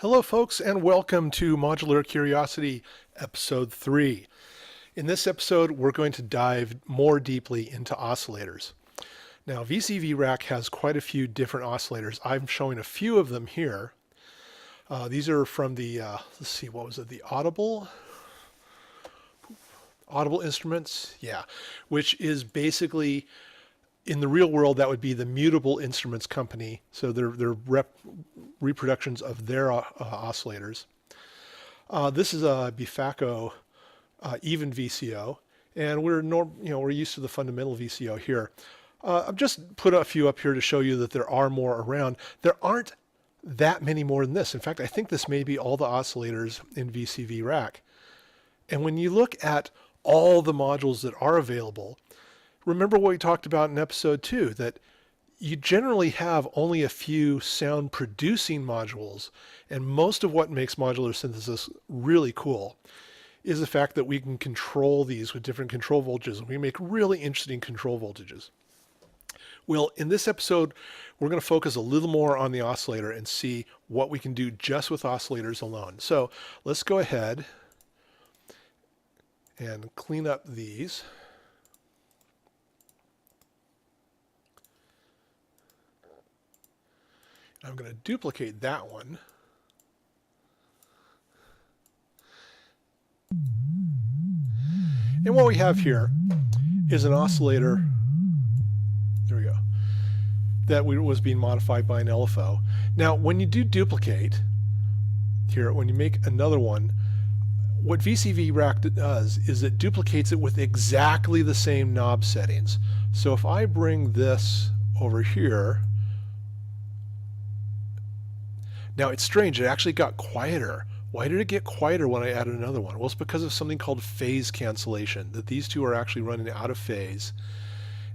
Hello folks and welcome to Modular Curiosity episode 3. In this episode we're going to dive more deeply into oscillators. Now VCV Rack has quite a few different oscillators. I'm showing a few of them here. These are from the, let's see, what was it, the Audible Instruments? Yeah, which is basically, in the real world, that would be the Mutable Instruments Company. So they're reproductions of their oscillators. This is a Bifaco even VCO, and we're used to the fundamental VCO here. I've just put a few up here to show you that there are more around. There aren't that many more than this. In fact, I think this may be all the oscillators in VCV Rack. And when you look at all the modules that are available, remember what we talked about in episode 2, that you generally have only a few sound producing modules, and most of what makes modular synthesis really cool is the fact that we can control these with different control voltages, and we make really interesting control voltages. Well, in this episode, we're going to focus a little more on the oscillator and see what we can do just with oscillators alone. So let's go ahead and clean up these. I'm going to duplicate that one. And what we have here is an oscillator, there we go, that was being modified by an LFO. Now, when you do duplicate here, when you make another one, what VCV Rack does is it duplicates it with exactly the same knob settings. So if I bring this over here, now it's strange, it actually got quieter. Why did it get quieter when I added another one? Well, it's because of something called phase cancellation, that these two are actually running out of phase.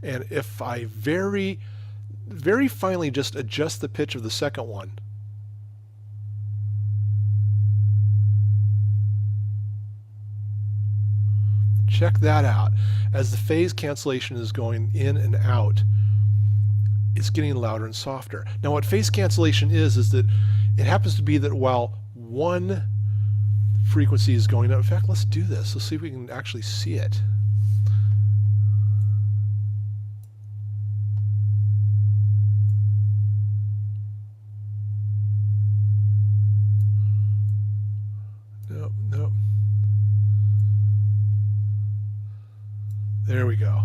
And if I very, very finely just adjust the pitch of the second one, check that out. As the phase cancellation is going in and out, it's getting louder and softer. Now what phase cancellation is that it happens to be that while one frequency is going up, in fact, let's do this. Let's see if we can actually see it. Nope. There we go.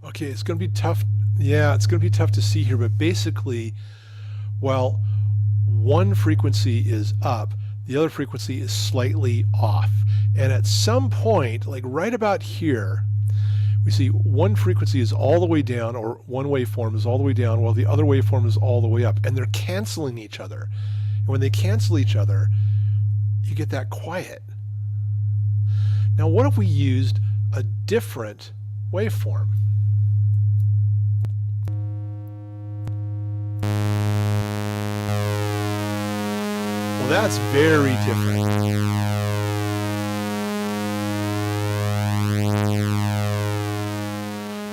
Okay, it's going to be tough. Yeah, it's going to be tough to see here, but basically, while one frequency is up, the other frequency is slightly off. And at some point, like right about here, we see one frequency is all the way down, or one waveform is all the way down, while the other waveform is all the way up. And they're canceling each other. And when they cancel each other, you get that quiet. Now, what if we used a different waveform? Well, that's very different.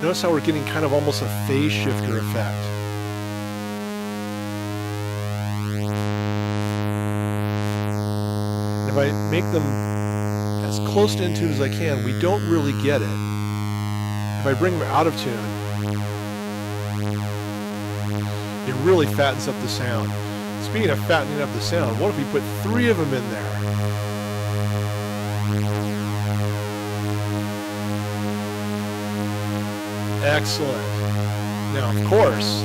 Notice how we're getting kind of almost a phase shifter effect. If I make them as close to in tune as I can, we don't really get it. If I bring them out of tune, it really fattens up the sound. Speaking of fattening up the sound, what if we put 3 of them in there? Excellent. Now, of course,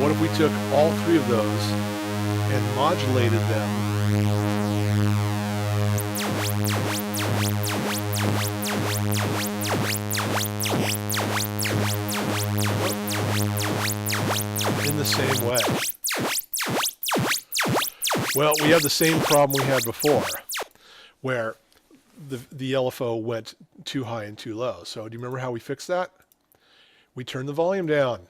what if we took all 3 of those and modulated them in the same way? Well, we have the same problem we had before, where the LFO went too high and too low. So do you remember how we fixed that? We turned the volume down.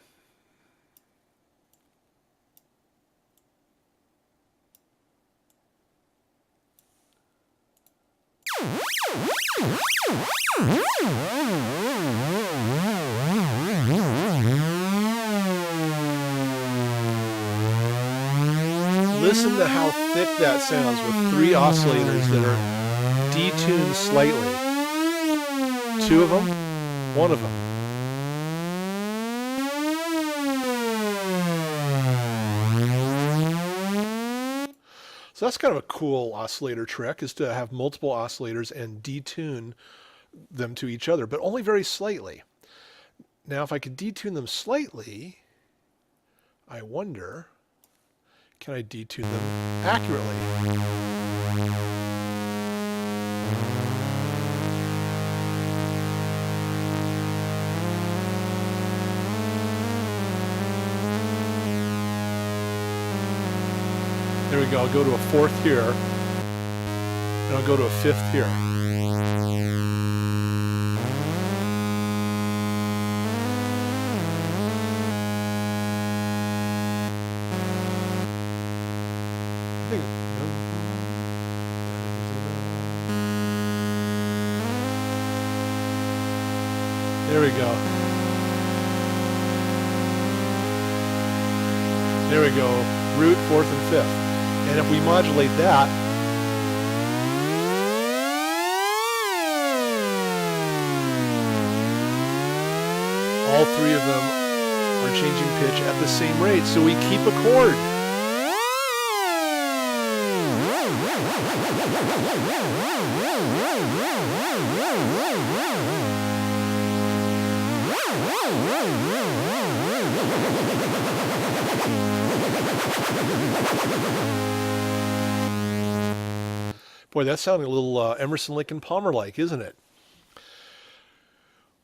Listen to how thick that sounds with 3 oscillators that are detuned slightly. 2 of them, 1 of them. So that's kind of a cool oscillator trick, is to have multiple oscillators and detune them to each other, but only very slightly. Now, if I could detune them slightly, I wonder, can I detune them accurately? There we go. I'll go to a 4th here, and I'll go to a 5th here. There we go. There we go. Root, 4th, and 5th. And if we modulate that, all 3 of them are changing pitch at the same rate, so we keep a chord. Boy, that's sounding a little Emerson, Lake and Palmer-like, isn't it?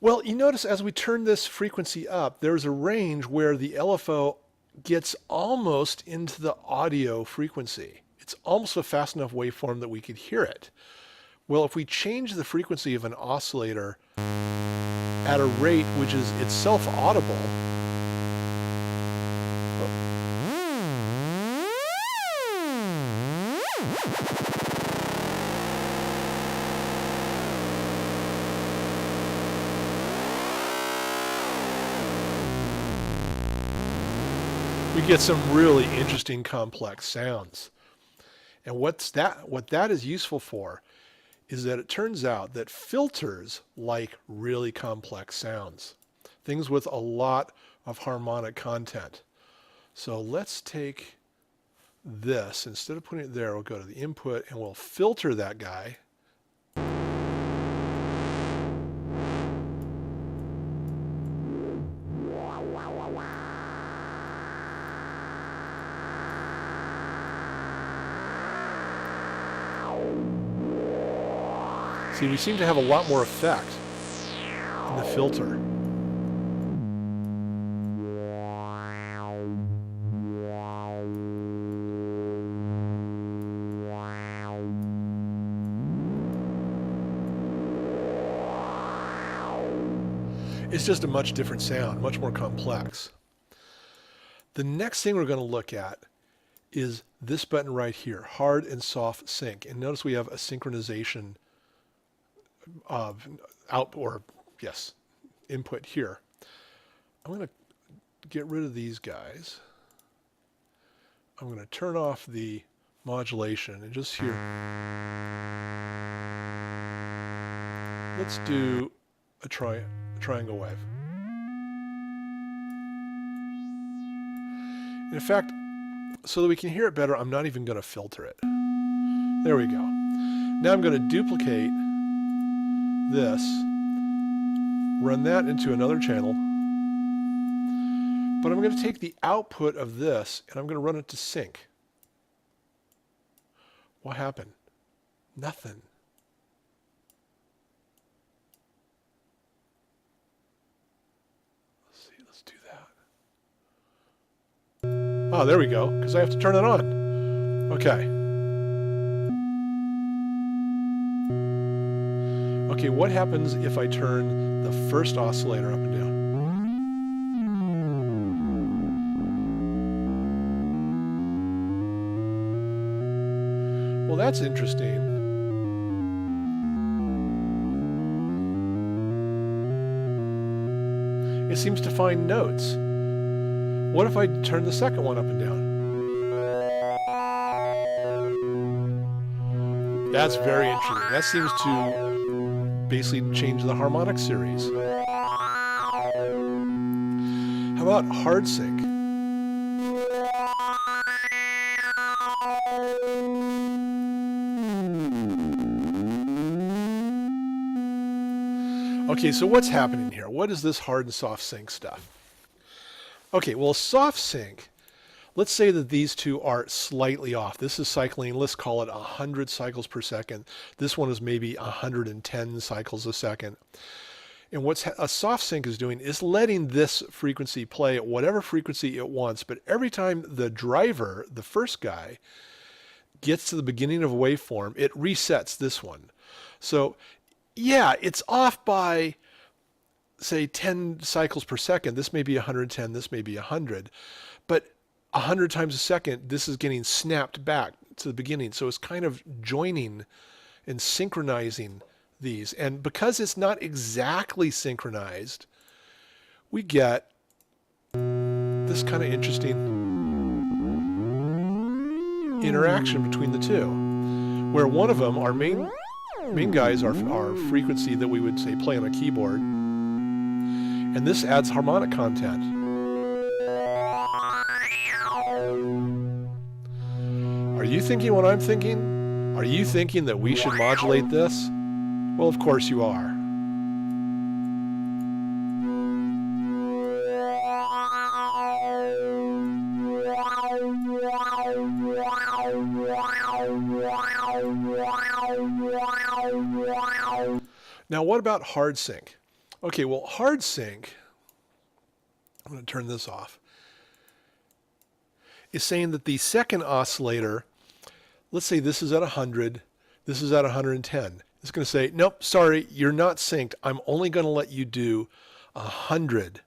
Well, you notice as we turn this frequency up, there's a range where the LFO gets almost into the audio frequency. It's almost a fast enough waveform that we could hear it. Well, if we change the frequency of an oscillator at a rate which is itself audible, we get some really interesting complex sounds. And what that is useful for is that it turns out that filters like really complex sounds, things with a lot of harmonic content. So let's take this, instead of putting it there, we'll go to the input and we'll filter that guy. See, we seem to have a lot more effect in the filter. It's just a much different sound, much more complex. The next thing we're going to look at is this button right here, hard and soft sync. And notice we have a synchronization input here. I'm going to get rid of these guys. I'm going to turn off the modulation and just here. Let's do a triangle wave. In fact, so that we can hear it better, I'm not even going to filter it. There we go. Now I'm going to duplicate this, run that into another channel, but I'm going to take the output of this and I'm going to run it to sync. What happened? Nothing. Let's see, let's do that. Oh, there we go, because I have to turn it on. Okay. Okay, what happens if I turn the first oscillator up and down? Well, that's interesting. it seems to find notes. What if I turn the second one up and down? That's very interesting. That seems to basically change the harmonic series. How about hard sync? Okay, so what's happening here? What is this hard and soft sync stuff? Okay, well, soft sync, let's say that these two are slightly off. This is cycling, let's call it 100 cycles per second. This one is maybe 110 cycles a second. And what a soft sync is doing is letting this frequency play at whatever frequency it wants, but every time the driver, the first guy, gets to the beginning of a waveform, it resets this one. So yeah, it's off by, say, 10 cycles per second. This may be 110, this may be 100, but 100 times a second, this is getting snapped back to the beginning. So it's kind of joining and synchronizing these. And because it's not exactly synchronized, we get this kind of interesting interaction between the two, where one of them, our main guys, are frequency that we would say play on a keyboard, and this adds harmonic content. Are you thinking what I'm thinking? Are you thinking that we should modulate this? Well, of course you are. Now, what about hard sync? Okay, well, hard sync, I'm going to turn this off, is saying that the second oscillator, let's say this is at 100, this is at 110. It's going to say, nope, sorry, you're not synced. I'm only going to let you do 100.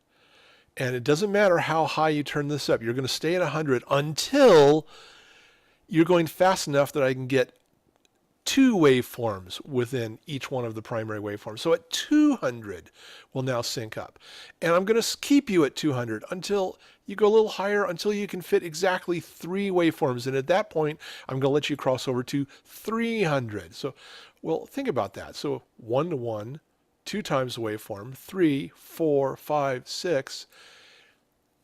And it doesn't matter how high you turn this up. You're going to stay at 100 until you're going fast enough that I can get 2 waveforms within each one of the primary waveforms. So at 200, we'll now sync up. And I'm going to keep you at 200 until you go a little higher, until you can fit exactly 3 waveforms. And at that point, I'm going to let you cross over to 300. So, well, think about that. So 1 to 1, 2 times the waveform, 3, 4, 5, 6.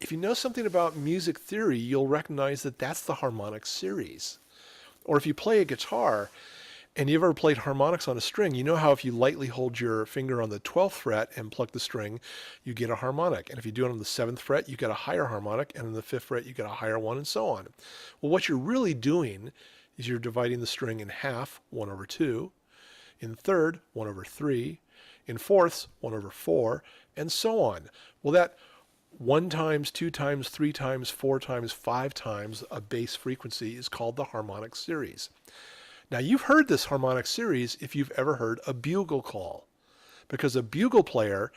If you know something about music theory, you'll recognize that that's the harmonic series. Or if you play a guitar, and you've ever played harmonics on a string, you know how if you lightly hold your finger on the 12th fret and pluck the string, you get a harmonic. And if you do it on the 7th fret, you get a higher harmonic, and on the 5th fret, you get a higher one, and so on. Well, what you're really doing is you're dividing the string in half, 1 over 2, in third, 1 over 3, in fourths, 1 over 4, and so on. Well, that 1 times, 2 times, 3 times, 4 times, 5 times a base frequency is called the harmonic series. Now, you've heard this harmonic series if you've ever heard a bugle call, because a bugle player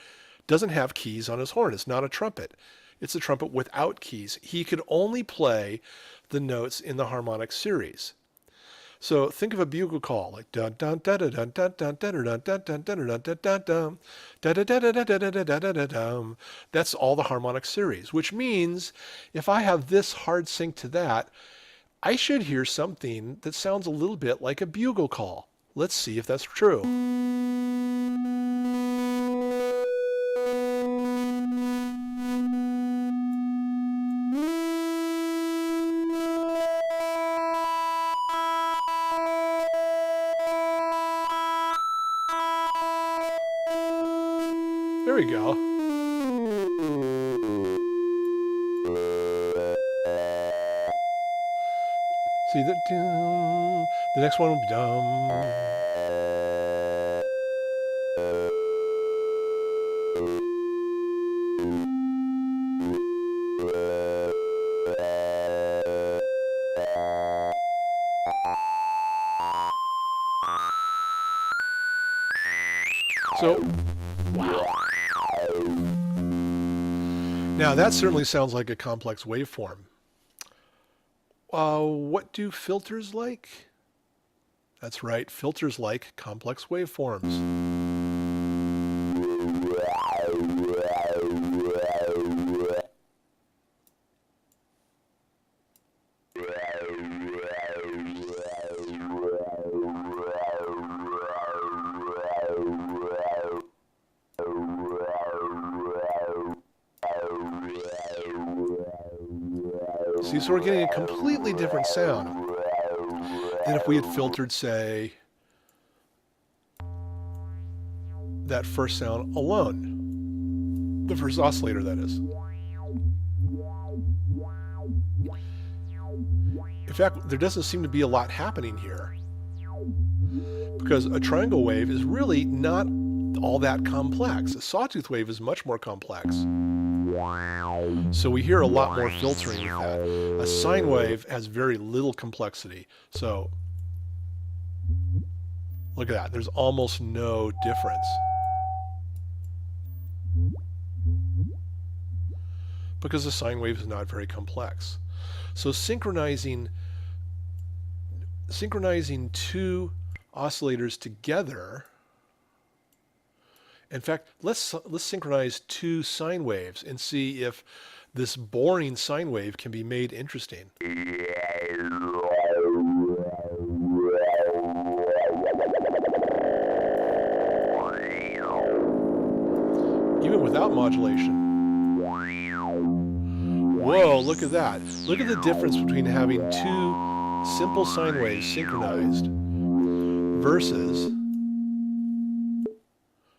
doesn't have keys on his horn. It's not a trumpet. It's a trumpet without keys. He could only play the notes in the harmonic series. So think of a bugle call like dun dun dun dun dun dun dun dun dun dun dun dun dun dun dun. That's all the harmonic series, which means if I have this hard sync to that, I should hear something that sounds a little bit like a bugle call. Let's see if that's true. There we go. See that? The next one will be dum. So, wow. Now that certainly sounds like a complex waveform. What do filters like? That's right, filters like complex waveforms. See, so we're getting a completely different sound than if we had filtered, say, that first sound alone. The first oscillator, that is. In fact, there doesn't seem to be a lot happening here, because a triangle wave is really not all that complex. A sawtooth wave is much more complex. So we hear a lot more filtering with that. A sine wave has very little complexity. So look at that. There's almost no difference, because the sine wave is not very complex. So synchronizing two oscillators together. In fact, let's synchronize two sine waves and see if this boring sine wave can be made interesting. Even without modulation. Whoa, look at that. Look at the difference between having two simple sine waves synchronized versus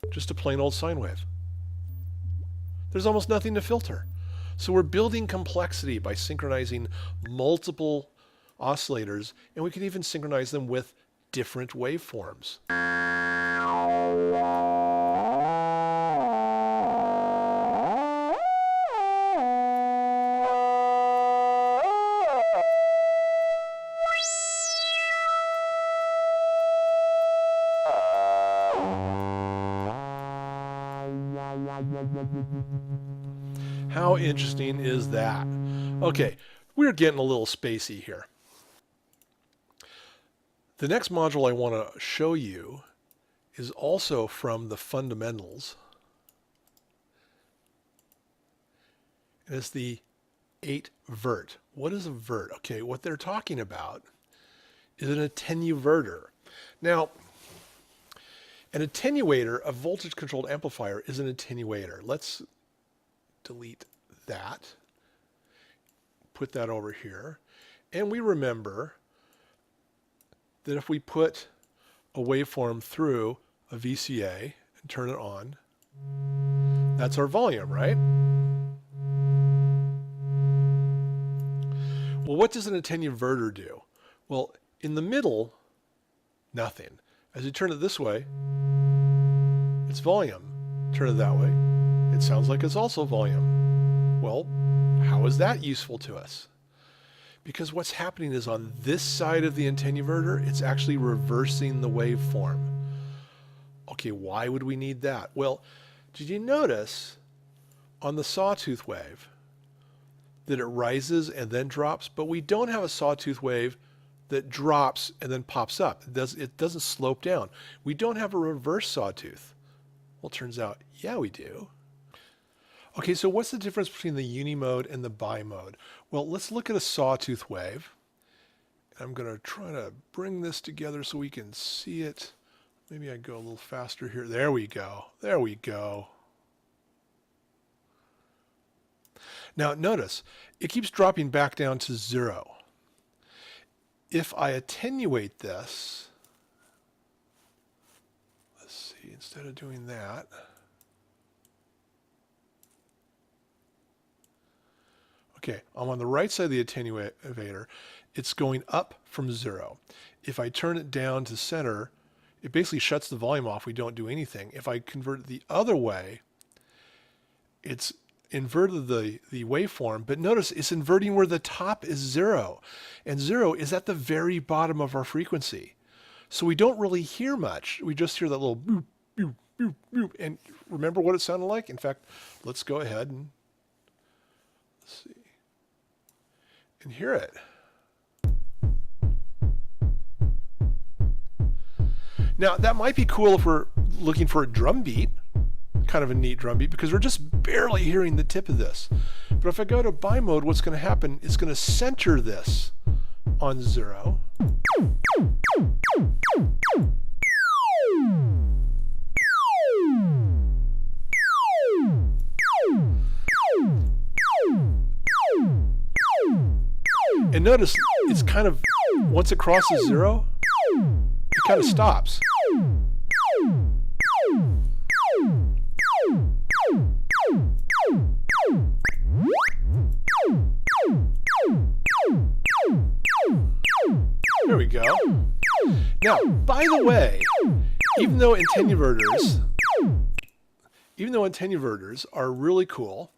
just a plain old sine wave. There's almost nothing to filter. So we're building complexity by synchronizing multiple oscillators, and we can even synchronize them with different waveforms. How interesting is that? Okay, we're getting a little spacey here. The next module I want to show you is also from the fundamentals. And it's the 8-vert. What is a vert? Okay, what they're talking about is an attenuverter. Now, an attenuator, a voltage-controlled amplifier, is an attenuator. Let's delete that, put that over here, and we remember that if we put a waveform through a VCA and turn it on, that's our volume, right? Well, what does an attenuverter do? Well, in the middle, nothing. As you turn it this way, it's volume. Turn it that way, it sounds like it's also volume. Well, how is that useful to us? Because what's happening is on this side of the attenuverter, it's actually reversing the waveform. Okay, why would we need that? Well, did you notice on the sawtooth wave that it rises and then drops, but we don't have a sawtooth wave that drops and then pops up. It doesn't slope down. We don't have a reverse sawtooth. Well, it turns out, yeah, we do. Okay, so what's the difference between the uni mode and the bi mode? Well, let's look at a sawtooth wave. I'm going to try to bring this together so we can see it. Maybe I go a little faster here. There we go. There we go. Now notice, it keeps dropping back down to 0. If I attenuate this, let's see, instead of doing that, okay, I'm on the right side of the attenuator, it's going up from 0. If I turn it down to center, it basically shuts the volume off. We don't do anything. If I convert it the other way, it's inverted the waveform, but notice it's inverting where the top is 0, and 0 is at the very bottom of our frequency. So we don't really hear much. We just hear that little boop, boop, boop, boop. And remember what it sounded like? In fact, let's go ahead and let's see and hear it. Now that might be cool if we're looking for a drum beat, kind of a neat drum beat, because we're just barely hearing the tip of this. But if I go to bi mode, what's going to happen is going to center this on 0. notice it's kind of, once it crosses 0, it kind of stops. There we go. Now, by the way, even though attenuverters are really cool,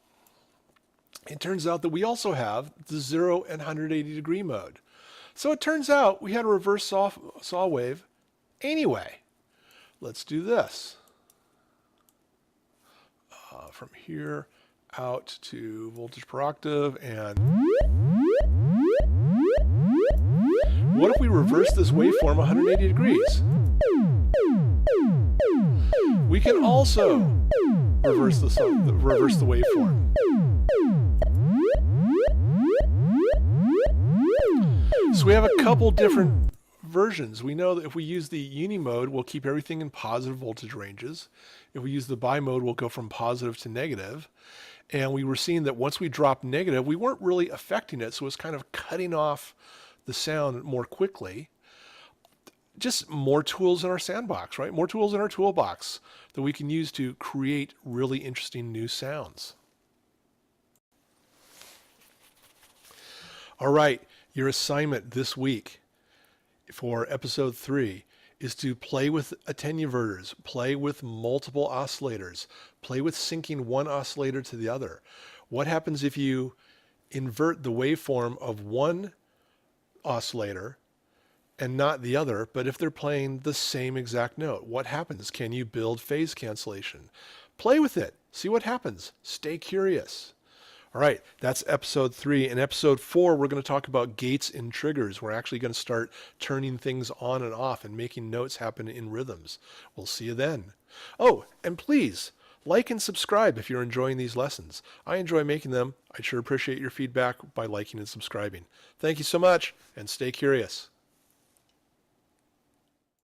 it turns out that we also have the 0 and 180 degree mode. So it turns out we had a reverse saw wave anyway. Let's do this. From here out to voltage per octave, and what if we reverse this waveform 180 degrees? We can also reverse the waveform. So we have a couple different versions. We know that if we use the Uni mode, we'll keep everything in positive voltage ranges. If we use the BI mode, we'll go from positive to negative. And we were seeing that once we dropped negative, we weren't really affecting it, so it was kind of cutting off the sound more quickly. Just more tools in our sandbox, right? More tools in our toolbox that we can use to create really interesting new sounds. All right, your assignment this week for episode 3 is to play with attenuverters, play with multiple oscillators, play with syncing one oscillator to the other. What happens if you invert the waveform of one oscillator and not the other, but if they're playing the same exact note? What happens? Can you build phase cancellation? Play with it. See what happens. Stay curious. All right, that's episode 3. In episode 4, we're going to talk about gates and triggers. We're actually going to start turning things on and off and making notes happen in rhythms. We'll see you then. Oh, and please, like and subscribe if you're enjoying these lessons. I enjoy making them. I'd sure appreciate your feedback by liking and subscribing. Thank you so much, and stay curious.